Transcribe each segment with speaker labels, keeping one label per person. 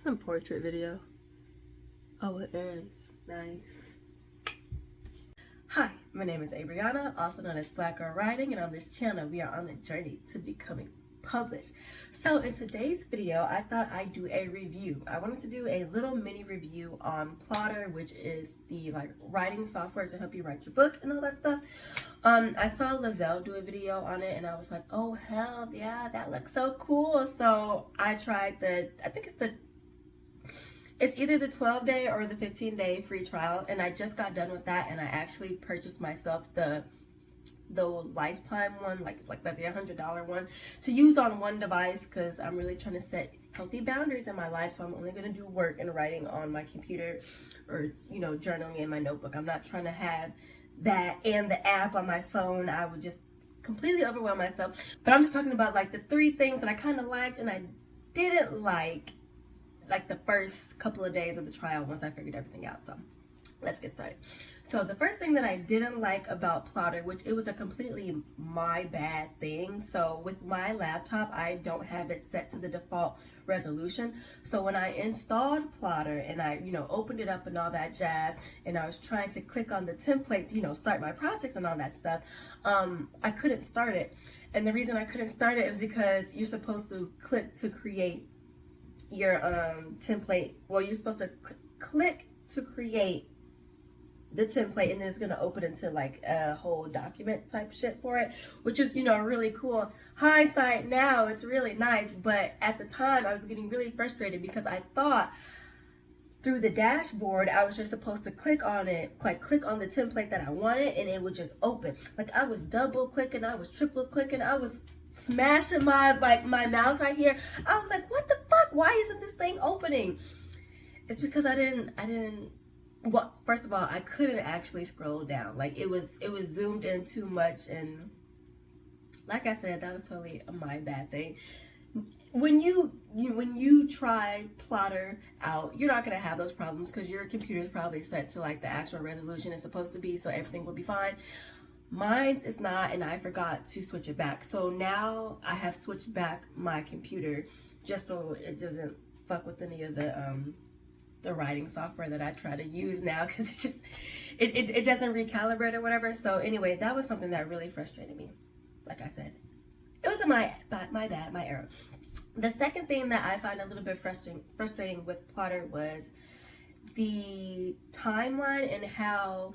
Speaker 1: a portrait video? Oh, it is. Nice. Hi, my name is Abriana, also known as Black Girl Writing, and on this channel we are on the journey to becoming published. So in today's video, I thought I'd do a review. I wanted to do a little mini review on Plottr, which is the writing software to help you write your book and all that stuff. I saw Lizelle do a video on it and I was like, oh hell yeah, that looks so cool. So I tried it's either the 12-day or the 15-day free trial, and I just got done with that, and I actually purchased myself the lifetime one, like the $100 one, to use on one device, because I'm really trying to set healthy boundaries in my life. So I'm only going to do work and writing on my computer, or journaling in my notebook. I'm not trying to have that and the app on my phone. I would just completely overwhelm myself. But I'm just talking about the 3 things that I kind of liked and I didn't like the first couple of days of the trial once I figured everything out. So let's get started. So the first thing that I didn't like about Plottr, which it was a completely my bad thing. So with my laptop, I don't have it set to the default resolution. So when I installed Plottr and I, opened it up and all that jazz, and I was trying to click on the template to, start my project and all that stuff, I couldn't start it. And the reason I couldn't start it is because you're supposed to click to create your template. Well, you're supposed to click to create the template, and then it's going to open into a whole document type shit for it, which is really cool. Hindsight now, it's really nice, but at the time I was getting really frustrated because I thought through the dashboard I was just supposed to click on it, click on the template that I wanted, and it would just open. I was double clicking, I was triple clicking, I was smashing my mouse right here. I was like, what the fuck? Why isn't this thing opening? It's because I didn't. Well, first of all, I couldn't actually scroll down. It was zoomed in too much, and like I said, that was totally my bad thing. When you try Plottr out, you're not gonna have those problems because your computer is probably set to the actual resolution it's supposed to be, so everything will be fine. Mine's is not, and I forgot to switch it back. So now I have switched back my computer just so it doesn't fuck with any of the writing software that I try to use now, because it doesn't recalibrate or whatever. So anyway, that was something that really frustrated me. Like I said, it was my bad, my error. The second thing that I find a little bit frustrating with Plottr was the timeline and how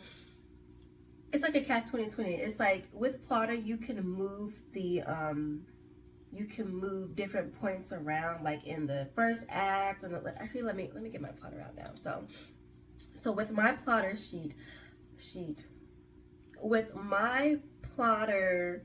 Speaker 1: it's like a catch-22. It's with Plottr, you can move different points around, in the first act. And actually, let me get my Plottr out now. So with my Plottr sheet, with my Plottr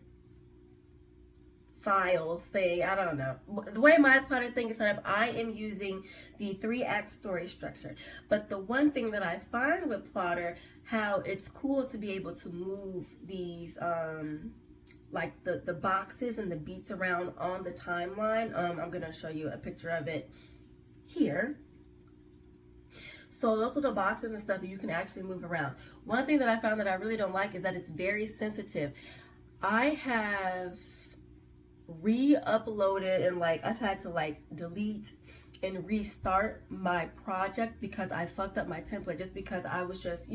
Speaker 1: file thing, I don't know, the way my Plottr thing is set up, I am using the 3-act story structure. But the one thing that I find with Plottr, how it's cool to be able to move these the boxes and the beats around on the timeline. I'm gonna show you a picture of it here. So those little boxes and stuff, you can actually move around. One thing that I found that I really don't like is that it's very sensitive. I have re-uploaded and I've had to delete and restart my project because I fucked up my template, just because I was just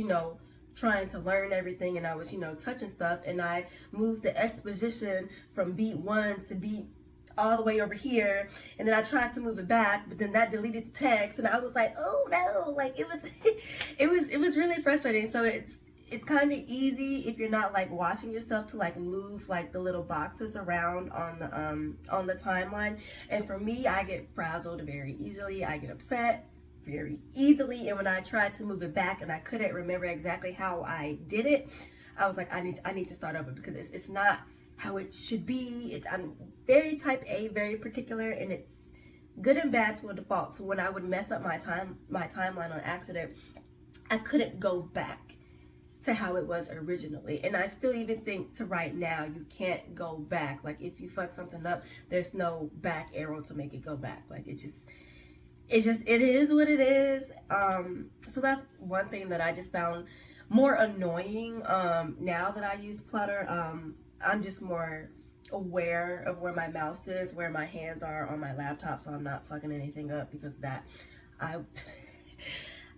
Speaker 1: trying to learn everything, and I was touching stuff, and I moved the exposition from beat 1 to beat all the way over here, and then I tried to move it back, but then that deleted the text, and I was like, oh no, it was really frustrating. So it's kind of easy if you're not watching yourself to move the little boxes around on the timeline. And for me, I get frazzled very easily. I get upset very easily, and when I tried to move it back and I couldn't remember exactly how I did it, I was like, I need to start over, because it's not how it should be. I'm very type A, very particular, and it's good and bad to a default. So when I would mess up my timeline on accident, I couldn't go back to how it was originally. And I still even think to right now, you can't go back. If you fuck something up, there's no back arrow to make it go back. It is what it is. So that's one thing that I just found more annoying. Now that I use Plottr, I'm just more aware of where my mouse is, where my hands are on my laptop, so I'm not fucking anything up because of that.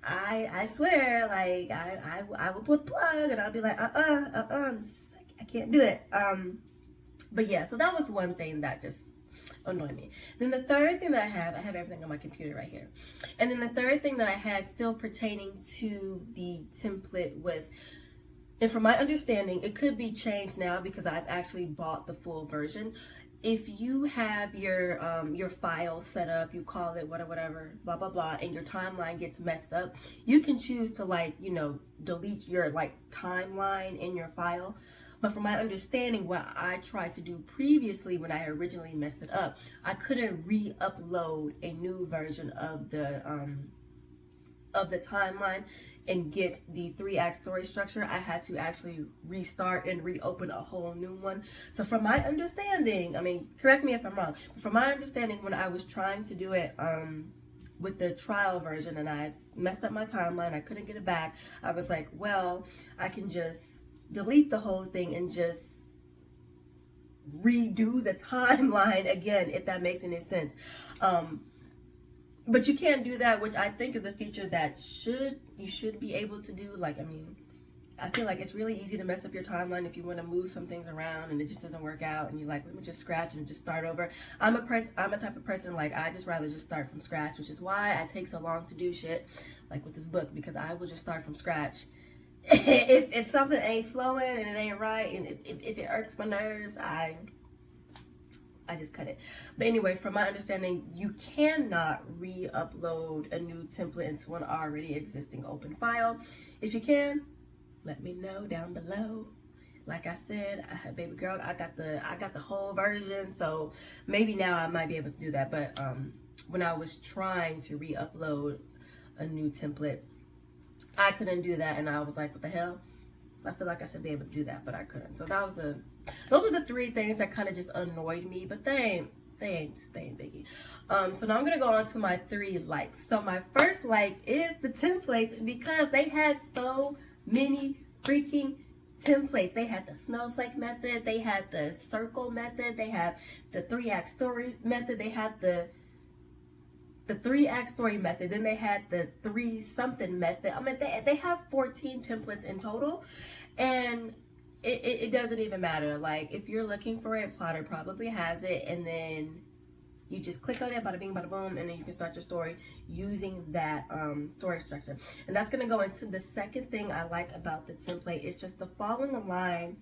Speaker 1: I swear, like I would put plug and I'd be like, I can't do it. But yeah, so that was one thing that just annoyed me. Then the third thing that I have everything on my computer right here. And then the third thing that I had still pertaining to the template with, and from my understanding, it could be changed now because I've actually bought the full version. If you have your file set up, you call it whatever, blah blah blah, and your timeline gets messed up, you can choose to, like, you know, delete your like timeline in your file. But from my understanding, what I tried to do previously when I originally messed it up, I couldn't re-upload a new version of the timeline and get the 3-act story structure. I had to actually restart and reopen a whole new one. So from my understanding, I mean, correct me if I'm wrong, but from my understanding, when I was trying to do it with the trial version and I messed up my timeline, I couldn't get it back, I was like, well, I can just delete the whole thing and just redo the timeline again, if that makes any sense. But you can't do that, which I think is a feature that you should be able to do. Like, I mean, I feel like it's really easy to mess up your timeline if you want to move some things around and it just doesn't work out and you're like, let me just scratch and just start over. I'm a type of person, like, I just rather just start from scratch, which is why I take so long to do shit, like with this book, because I will just start from scratch. if something ain't flowing and it ain't right and if it irks my nerves, I just cut it. But anyway, from my understanding, you cannot re-upload a new template into an already existing open file. If you can, let me know down below. Like I said, baby girl, I got the whole version, so maybe now I might be able to do that. But when I was trying to re-upload a new template, I couldn't do that, and I was like, what the hell? I feel like I should be able to do that, but I couldn't. So those are the 3 things that kind of just annoyed me, but they ain't biggie. So now I'm gonna go on to my 3 likes. So my first like is the templates, because they had so many freaking templates. They had the snowflake method, they had the circle method, they had the 3-act story method, they had the 3-act story method, then they had the 3-something method. I mean, they have 14 templates in total, and it doesn't even matter. Like, if you're looking for it, Plottr probably has it, and then you just click on it, bada bing, bada boom, and then you can start your story using that story structure. And that's gonna go into the second thing I like about the template. It's just the following along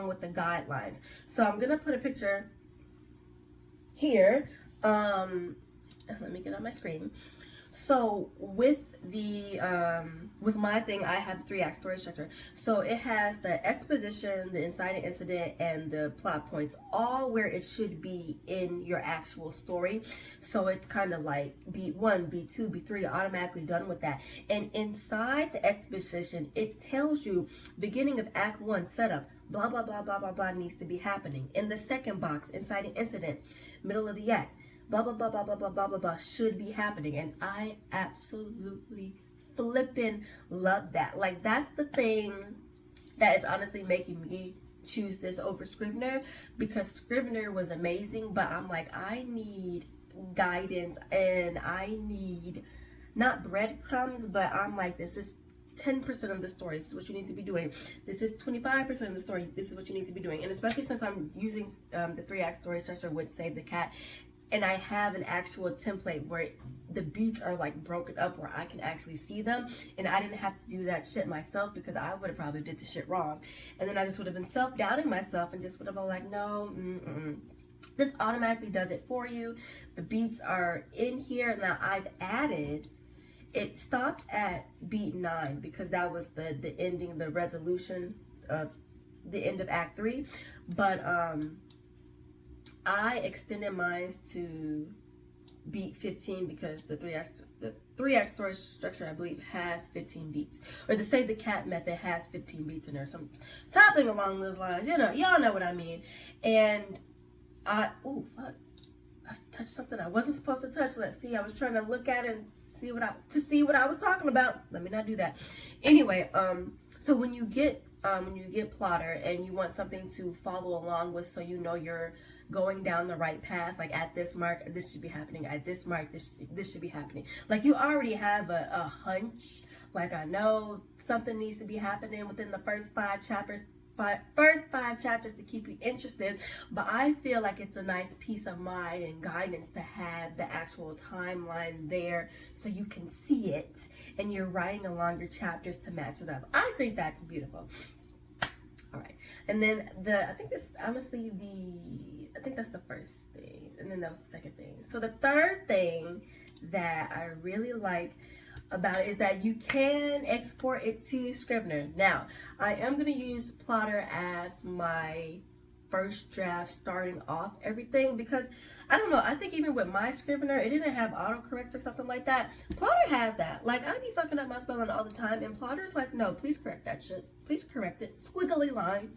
Speaker 1: with the guidelines. So I'm gonna put a picture here. Let me get on my screen. So with with my thing, I have the 3-act story structure. So it has the exposition, the inciting incident, and the plot points, all where it should be in your actual story. So it's kind of like beat 1, beat 2, beat 3, automatically done with that. And inside the exposition, it tells you beginning of Act 1 setup, blah blah blah blah blah blah needs to be happening. In the second box, inciting incident, middle of the act, blah blah blah blah blah blah blah blah blah should be happening. And I absolutely flippin' love that. Like, that's the thing that is honestly making me choose this over Scrivener, because Scrivener was amazing, but I'm like, I need guidance and I need not breadcrumbs, but I'm like, this is 10% of the story, this is what you need to be doing. This is 25% of the story, this is what you need to be doing. And especially since I'm using the 3-act story structure with Save the Cat, and I have an actual template where the beats are like broken up where I can actually see them, and I didn't have to do that shit myself, because I would have probably did the shit wrong, and then I just would have been self-doubting myself and just would have been like, no, this automatically does it for you. The beats are in here. Now I've added, it stopped at beat 9 because that was the ending, the resolution of the end of Act 3, but I extended mine to beat 15 because the 3-act story structure, I believe, has 15 beats, or the Save the Cat method has 15 beats in there, something along those lines. You know, y'all know what I mean. And I touched something I wasn't supposed to touch. Let's see. I was trying to look at it and see what I was talking about. Let me not do that. Anyway, so when you get Plottr and you want something to follow along with, so you know your going down the right path. Like at this mark, this should be happening. At this mark, this should be happening. Like you already have a hunch. Like I know something needs to be happening within the first five chapters to keep you interested, but I feel like it's a nice peace of mind and guidance to have the actual timeline there so you can see it and you're writing along your chapters to match it up. I think that's beautiful. All right, and then I think that's the first thing, and then that was the second thing. So the third thing that I really like about it is that you can export it to Scrivener. Now, I am going to use Plottr as my first draft starting off everything, because I don't know, I think even with my Scrivener, it didn't have autocorrect or something like that. Plottr has that. Like, I be fucking up my spelling all the time, and Plotter's like, no, please correct that shit. Please correct it. Squiggly line.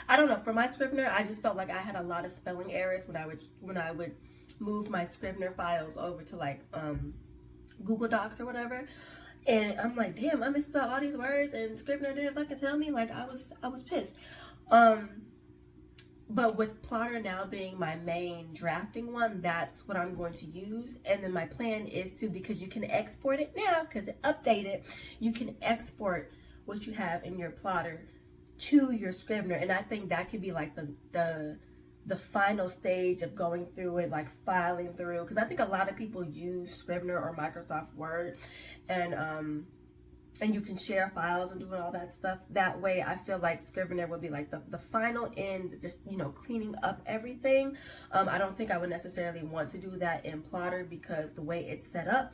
Speaker 1: I don't know, for my Scrivener, I just felt like I had a lot of spelling errors when I would move my Scrivener files over to like Google Docs or whatever, and I'm like, damn, I misspelled all these words and Scrivener didn't fucking tell me. Like I was pissed. But with Plottr now being my main drafting one, that's what I'm going to use. And then my plan is to, because you can export it now because it updated, you can export what you have in your Plottr to your Scrivener, and I think that could be like the final stage of going through it, like filing through, because I think a lot of people use Scrivener or Microsoft Word, and you can share files and doing all that stuff that way. I feel like Scrivener would be like the final end, just, you know, cleaning up everything. I don't think I would necessarily want to do that in Plottr because the way it's set up,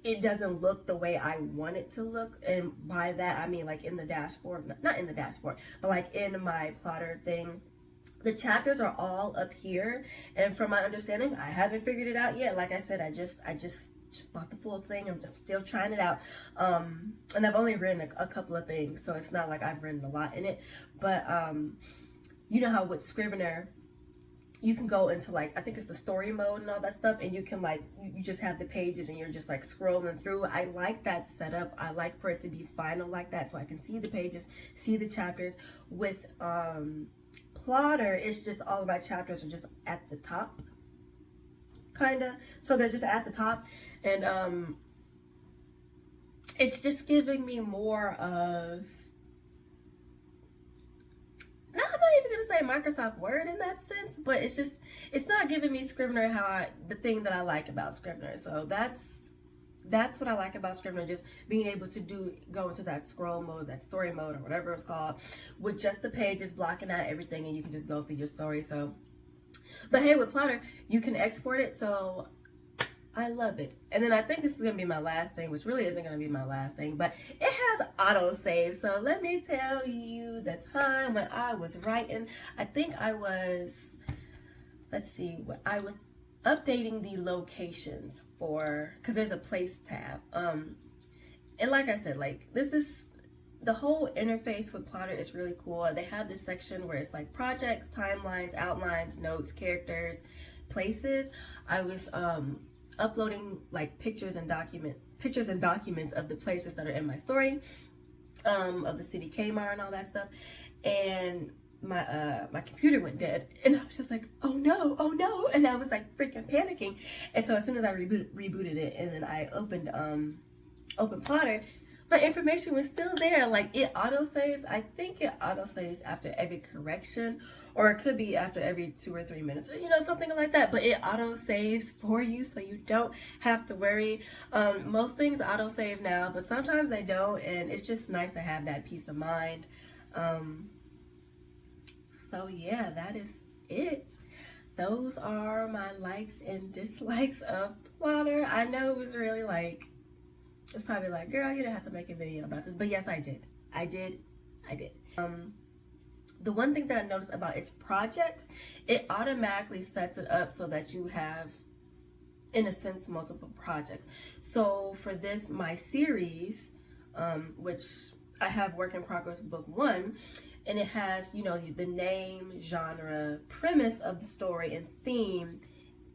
Speaker 1: it doesn't look the way I want it to look. And by that, I mean like in the dashboard, not in the dashboard, but like in my Plottr thing, the chapters are all up here. And from my understanding, I haven't figured it out yet. Like I said, I just bought the full thing. I'm still trying it out. And I've only written a couple of things, so it's not like I've written a lot in it. But you know how with Scrivener, you can go into like, I think it's the story mode and all that stuff, and you can like, you just have the pages and you're just like scrolling through. I like that setup. I like for it to be final like that, so I can see the pages, see the chapters. With Plottr, it's just all of my chapters are just at the top, kinda. So they're just at the top, and it's just giving me more of, I'm not even gonna say Microsoft Word in that sense, but it's not giving me Scrivener the thing that I like about Scrivener. So that's what I like about Scrivener, just being able to go into that scroll mode, that story mode, or whatever it's called, with just the pages blocking out everything, and you can just go through your story. So, but hey, with Plottr, you can export it, so I love it. And then I think this is going to be my last thing, which really isn't going to be my last thing, but it has autosave. So let me tell you the time when I was writing. I think I was, I was updating the locations because there's a place tab. And like I said, like the whole interface with Plottr is really cool. They have this section where it's like projects, timelines, outlines, notes, characters, places. I was uploading like pictures and documents of the places that are in my story, of the city Kmart and all that stuff, and my computer went dead, and I was just like, oh no, and I was like freaking panicking. And so as soon as I rebooted it, and then I opened Plottr, my information was still there. Like, it autosaves. I think it autosaves after every correction, or it could be after every 2 or 3 minutes, you know, something like that. But it autosaves for you, so you don't have to worry. Most things autosave now, but sometimes they don't, and it's just nice to have that peace of mind. So yeah, that is it. Those are my likes and dislikes of Plottr. I know it was really like, it's probably like, girl, you didn't have to make a video about this, but yes, I did. I did. The one thing that I noticed about its projects, it automatically sets it up so that you have, in a sense, multiple projects. So for this, my series, which I have work in progress book 1, and it has, you know, the name, genre, premise of the story, and theme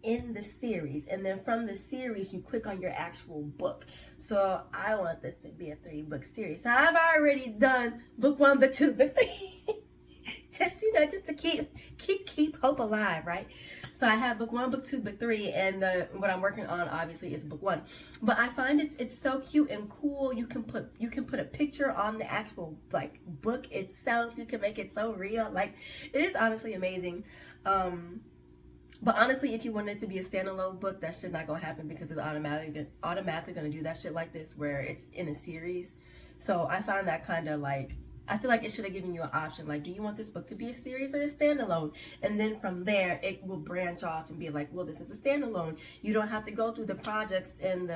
Speaker 1: in the series. And then from the series, you click on your actual book. So I want this to be a 3-book series. So I've already done book 1, book 2, book 3. just, you know, just to keep hope alive, right? So I have book 1, book 2, book 3, and what I'm working on obviously is book 1. But I find it's so cute and cool. You can put a picture on the actual like book itself. You can make it so real. Like, it is honestly amazing. But honestly, if you want it to be a standalone book, that shit not gonna happen, because it's automatically gonna do that shit like this where it's in a series. So I find that kind of like, I feel like it should have given you an option, like, do you want this book to be a series or a standalone? And then from there, it will branch off and be like, well, this is a standalone. You don't have to go through the projects and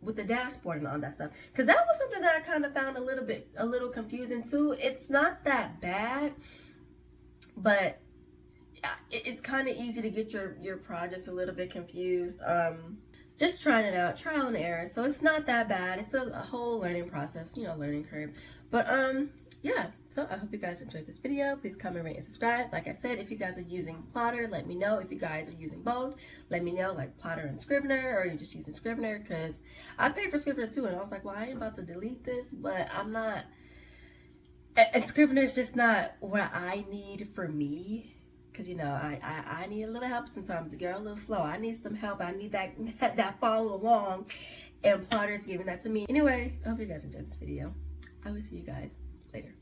Speaker 1: with the dashboard and all that stuff, because that was something that I kind of found a little confusing too. It's not that bad, but it's kind of easy to get your projects a little bit confused. Just trying it out, trial and error. So it's not that bad. It's a whole learning process, you know, learning curve. But yeah, so I hope you guys enjoyed this video. Please comment, rate, and subscribe. Like I said, if you guys are using Plottr, let me know. If you guys are using both, let me know, like Plottr and Scrivener, or you're just using Scrivener, because I paid for Scrivener too, and I was like, well, I ain't about to delete this, but I'm not, and Scrivener is just not what I need for me. Because, you know, I need a little help sometimes. The girl a little slow. I need some help. I need that follow along. And Plottr is giving that to me. Anyway, I hope you guys enjoyed this video. I will see you guys later.